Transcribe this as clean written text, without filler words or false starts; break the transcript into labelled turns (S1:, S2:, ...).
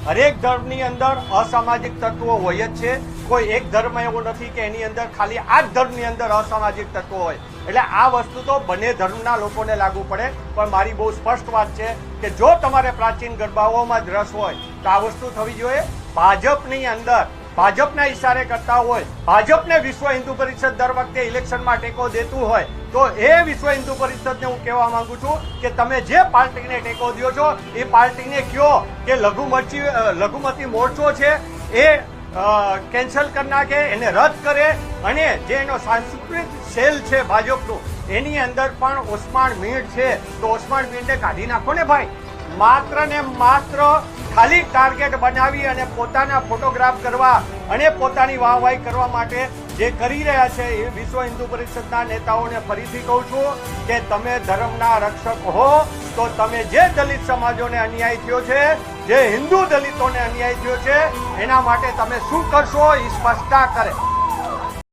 S1: હરેક ધર્મની અંદર અસામાજિક તત્વો હોય જ છે. કોઈ એક ધર્મ એવો નથી કે એની અંદર ખાલી આ જ ધર્મની અંદર અસામાજિક તત્વો હોય. એટલે આ વસ્તુ તો બંને ધર્મના લોકોને લાગુ પડે. પણ મારી બહુ સ્પષ્ટ વાત છે કે જો તમારે પ્રાચીન ગરબાઓમાં જ રસ હોય તો આ વસ્તુ થવી જોઈએ. ભાજપની અંદર ભાજપના ઇશારે કરતા હોય, ભાજપને વિશ્વ હિન્દુ પરિષદ દર વખતે ઇલેક્શનમાં ટેકો દેતું હોય તો એ વિશ્વ હિન્દુ પરિષદને હું કહેવા માંગુ છું કે તમે જે પાર્ટીને ટેકો દો છો એ પાર્ટીને કહો કે લઘુમતી મોરચો છે એ કેન્સલ કરી નાખે, એને રદ કરે અને જે એનો સાંસ્કૃતિક સેલ છે ભાજપનું એની અંદર પણ ઓસમાણ મીણ છે તો ઓસમાણ મીણને કાઢી નાખો ને ભાઈ. માત્ર ને માત્ર ખાલી ટાર્ગેટ બનાવી અને પોતાના ફોટોગ્રાફ કરવા અને પોતાની વાહવાહી કરવા માટે જે કરી રહ્યા છે એ વિશ્વ હિન્દુ પરિષદના નેતાઓને ફરીથી કહું છું કે તમે ધર્મના રક્ષક હો તો તમે જે દલિત સમાજોને અન્યાય થયો છે, જે હિન્દુ દલિતોને અન્યાય થયો છે એના માટે તમે શું કરશો એ સ્પષ્ટતા કરે.